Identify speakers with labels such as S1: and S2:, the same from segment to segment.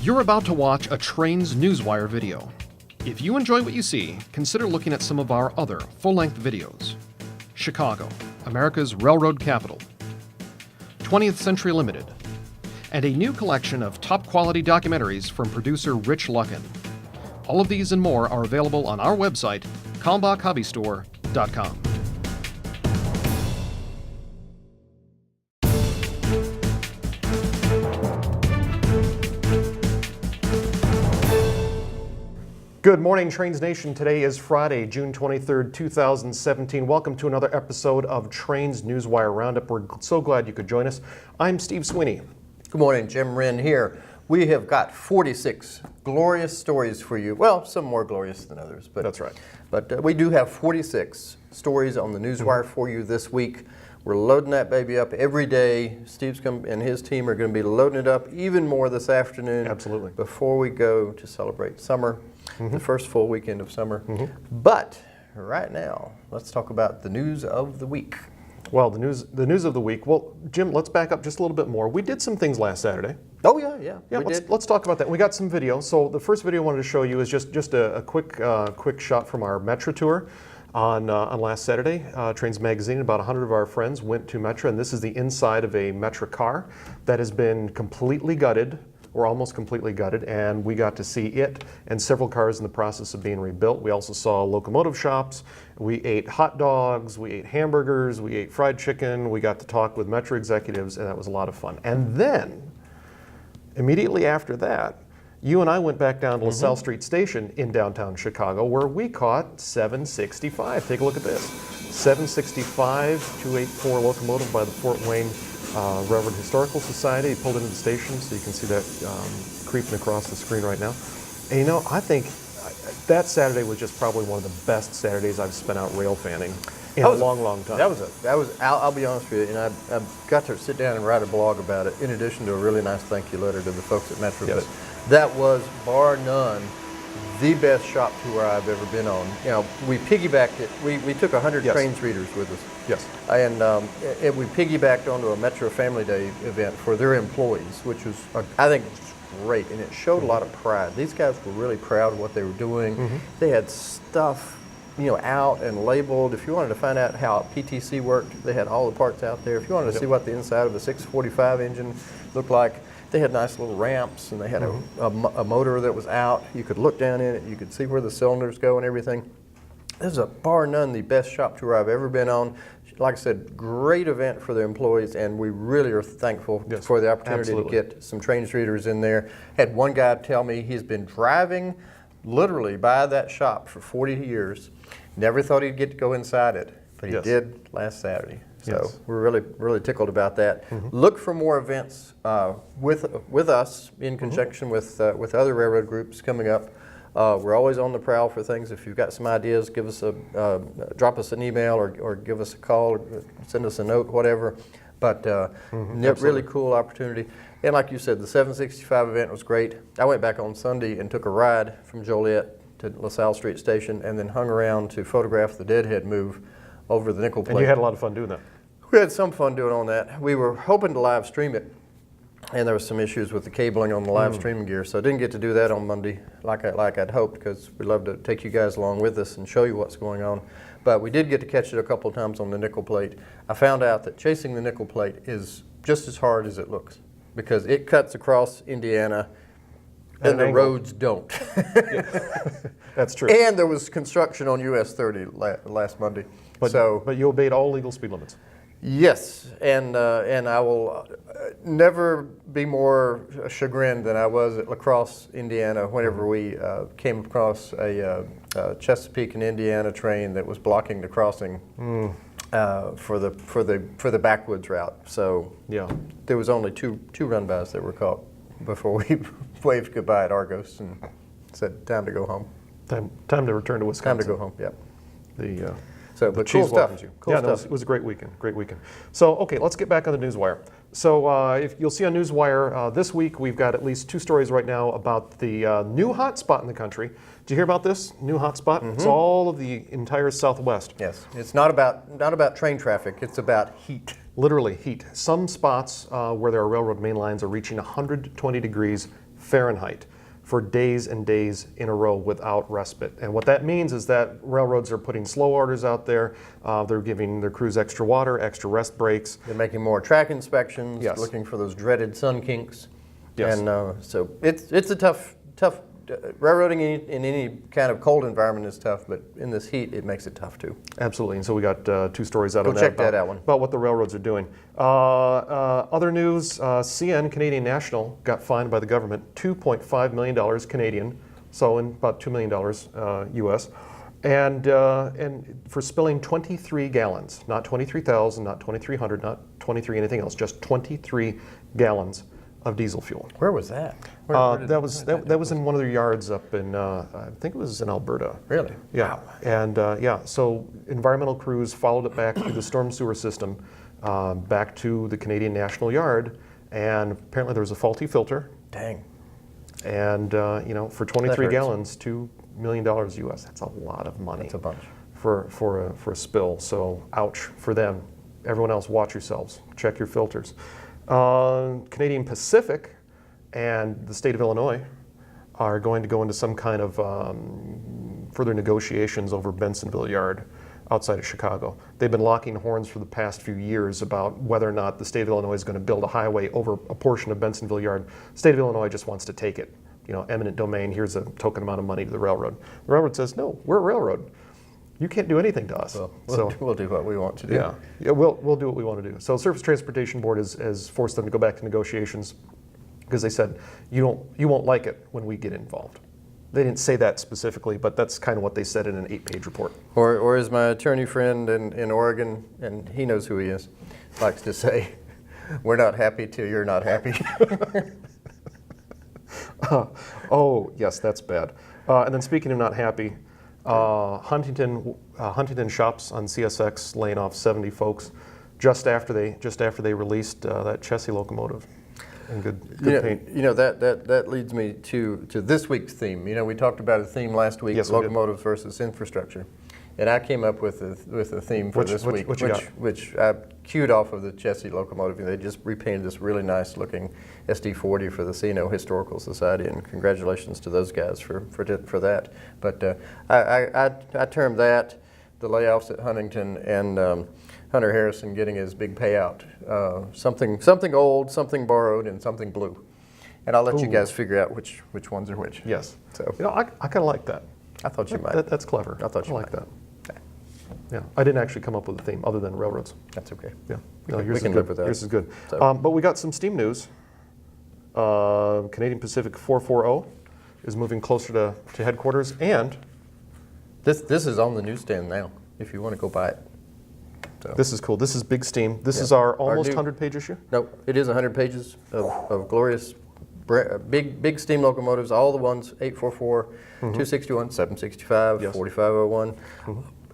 S1: You're about to watch a Trains Newswire video. If you enjoy what you see, consider looking at some of our other full-length videos. Chicago, America's Railroad Capital, 20th Century Limited, and a new collection of top-quality documentaries from producer Rich Luckin. All of these and more are available on our website, kalmbachhobbystore.com. Good morning, Trains Nation. Today is Friday, June 23rd, 2017. Welcome to another episode of Trains Newswire Roundup. We're so glad you could join us. I'm Steve Sweeney.
S2: Good morning, Jim Wren here. We have got 46 glorious stories for you. Well, some more glorious than others, but
S1: That's right.
S2: But we do have 46 stories on the Newswire for you this week. We're loading that baby up every day. Steve's and his team are going to be loading it up even more this afternoon.
S1: Absolutely.
S2: Before we go to celebrate summer, the first full weekend of summer. But right now, let's talk about the news of the week.
S1: Well, the news of the week. Well, Jim, let's back up just a little bit more. We did some things last Saturday.
S2: Oh yeah, we did.
S1: Let's talk about that. We got some video. So the first video I wanted to show you is just a quick shot from our Metra tour on last Saturday. Trains Magazine, about 100 of our friends went to Metra, and this is the inside of a Metra car that has been completely gutted, or almost completely gutted, and we got to see it and several cars in the process of being rebuilt. We also saw locomotive shops. We ate hot dogs, we ate hamburgers, we ate fried chicken. We got to talk with Metra executives, and that was a lot of fun. And then, immediately after that, you and I went back down to LaSalle Street Station in downtown Chicago, where we caught 765. Take a look at this. 765 284 locomotive by the Fort Wayne Railroad Historical Society. He pulled into the station, so you can see that creeping across the screen right now. And you know, I think that Saturday was just probably one of the best Saturdays I've spent out rail fanning in a long time.
S2: That was. I'll be honest with you, and I got to sit down and write a blog about it, in addition to a really nice thank you letter to the folks at Metra.
S1: Yes.
S2: But that was, bar none, the best shop tour I've ever been on. You know, we piggybacked it. We took 100 trains readers with us.
S1: Yes.
S2: And we piggybacked onto a Metra Family Day event for their employees, which was, I think, great, and it showed a lot of pride. These guys were really proud of what they were doing. They had stuff, you know, out and labeled. If you wanted to find out how PTC worked, they had all the parts out there. If you wanted to see what the inside of a 645 engine looked like, they had nice little ramps, and they had a motor that was out. You could look down in it. You could see where the cylinders go and everything. This is a bar none the best shop tour I've ever been on. Like I said, great event for the employees, and we really are thankful for the opportunity to get some trains readers in there. Had one guy tell me he's been driving literally by that shop for 40 years. Never thought he'd get to go inside it, but he did last Saturday. So we're really tickled about that. Look for more events with us in conjunction with other railroad groups coming up. We're always on the prowl for things. If you've got some ideas, give us drop us an email or give us a call or send us a note, whatever. But really cool opportunity. And like you said, the 765 event was great. I went back on Sunday and took a ride from Joliet to LaSalle Street Station, and then hung around to photograph the deadhead move over the nickel plate.
S1: And you had a lot of fun doing that.
S2: We had some fun doing on that. We were hoping to live stream it, and there was some issues with the cabling on the live streaming gear, so I didn't get to do that on Monday like I'd hoped, because we'd love to take you guys along with us and show you what's going on. But we did get to catch it a couple of times on the nickel plate. I found out that chasing the nickel plate is just as hard as it looks, because it cuts across Indiana and the roads don't.
S1: That's true.
S2: And there was construction on US 30 last Monday.
S1: But you obeyed all legal speed limits.
S2: Yes, and I will never be more chagrined than I was at La Crosse, Indiana, whenever we came across a Chesapeake and Indiana train that was blocking the crossing for the backwoods route. So there was only two run-bys that were caught before we waved goodbye at Argos and said, "Time to go home."
S1: Time to return to Wisconsin.
S2: Time to go home. Yep.
S1: But
S2: cool stuff.
S1: Cool stuff. It was a great weekend. Great weekend. So, okay, let's get back on the Newswire. So, if you'll see on Newswire this week, we've got at least two stories right now about the new hotspot in the country. Did you hear about this new hotspot? It's all of the entire Southwest.
S2: Yes, it's not about train traffic. It's about heat.
S1: Literally heat. Some spots where there are railroad main lines are reaching 120 degrees Fahrenheit for days and days in a row without respite. And what that means is that railroads are putting slow orders out there. They're giving their crews extra water, extra rest breaks.
S2: They're making more track inspections,
S1: Yes.
S2: looking for those dreaded sun kinks.
S1: Yes.
S2: And so it's a tough railroading in any kind of cold environment is tough, but in this heat, it makes it tough too.
S1: Absolutely. And so we got 2 stories out
S2: Go
S1: on that.
S2: check that out one.
S1: About what the railroads are doing. Other news, CN, Canadian National, got fined by the government $2.5 million Canadian, so in about $2 million US, and for spilling 23 gallons, not 23,000, not 2,300, not 23 anything else, just 23 gallons of diesel fuel.
S2: Where was that? Where did-
S1: That was in one of their yards up in, I think it was in Alberta.
S2: Really?
S1: Yeah, and so environmental crews followed it back through the storm sewer system, back to the Canadian National Yard, and apparently there was a faulty filter,
S2: Dang.
S1: and for 23
S2: hurts.
S1: gallons, $2 million US. That's a lot of money.
S2: That's a bunch.
S1: For a spill. So ouch for them. Everyone else, watch yourselves. Check your filters. Canadian Pacific and the state of Illinois are going to go into some kind of further negotiations over Bensonville Yard outside of Chicago. They've been locking horns for the past few years about whether or not the state of Illinois is going to build a highway over a portion of Bensonville Yard. The state of Illinois just wants to take it. Eminent domain, here's a token amount of money to the railroad. The railroad says, no, we're a railroad. You can't do anything to us.
S2: We'll do what we want to do.
S1: Yeah, we'll do what we want to do. So Surface Transportation Board has forced them to go back to negotiations because they said you won't like it when we get involved. They didn't say that specifically, but that's kind of what they said in an 8-page report.
S2: Or as my attorney friend in Oregon, and he knows who he is, likes to say, we're not happy till you're not happy.
S1: Oh, yes, that's bad. And then speaking of not happy, Huntington Shops on CSX laying off 70 folks just after they released that Chessie locomotive. And good paint.
S2: That leads me to this week's theme. We talked about a theme last week,
S1: Yes, we did.
S2: locomotives versus infrastructure. And I came up with a theme for this week, which I cued off of the Chessie locomotive. They just repainted this really nice looking SD40 for the CNO Historical Society, and congratulations to those guys for that. But I termed that the layoffs at Huntington and Hunter Harrison getting his big payout. Something old, something borrowed, and something blue. And I'll let you guys figure out which ones are which.
S1: Yes.
S2: So
S1: I kind of like that.
S2: I thought you might.
S1: That's clever.
S2: I thought you
S1: like
S2: might.
S1: that. Yeah, I didn't actually come up with a theme other than railroads.
S2: That's okay.
S1: Yeah,
S2: We can live with that.
S1: Yours is good.
S2: So-
S1: But we got some steam news. Canadian Pacific 440 is moving closer to headquarters, and
S2: This is on the newsstand now, if you want to go buy it. So.
S1: this is cool. This is big steam. This
S2: Yeah.
S1: is our
S2: Our
S1: almost
S2: new-
S1: 100-page issue.
S2: No, it is 100 pages of glorious, big steam locomotives, all the ones, 844, 261, 765,
S1: Yes.
S2: 4501.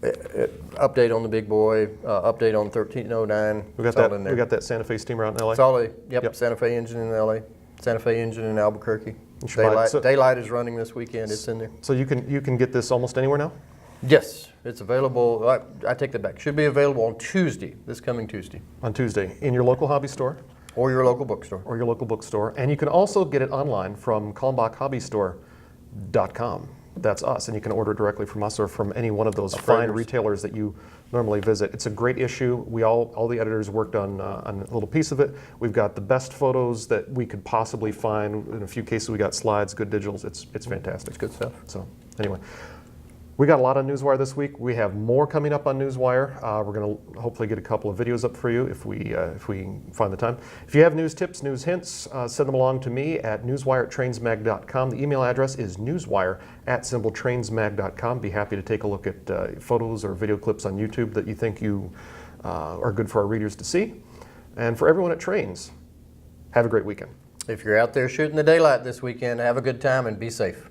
S2: Update on the big boy, update on 1309.
S1: We got
S2: It's all
S1: that.
S2: in there.
S1: We got that Santa Fe steamer out in LA.
S2: It's all
S1: Yep.
S2: Santa Fe engine in LA, Santa Fe engine in Albuquerque.
S1: You should buy it.
S2: Daylight is running this weekend. It's in there.
S1: So you can get this almost anywhere now.
S2: Yes, it's available. I take that back. Should be available on Tuesday, this coming Tuesday,
S1: On Tuesday in your local hobby store
S2: or your local bookstore.
S1: or your local bookstore, and you can also get it online from KalmbachHobbyStore.com. That's us, and you can order directly from us or from any one of those fine
S2: Freighters.
S1: retailers that you normally visit. It's a great issue. We all the editors worked on a little piece of it. We've got the best photos that we could possibly find. In a few cases, we got slides, good digitals. It's fantastic.
S2: It's good stuff.
S1: So anyway, we got a lot on Newswire this week. We have more coming up on Newswire. We're going to hopefully get a couple of videos up for you if we find the time. If you have news tips, news hints, send them along to me at newswire@trainsmag.com. The email address is newswire@trainsmag.com. Be happy to take a look at photos or video clips on YouTube that you think are good for our readers to see. And for everyone at Trains, have a great weekend.
S2: If you're out there shooting the daylight this weekend, have a good time and be safe.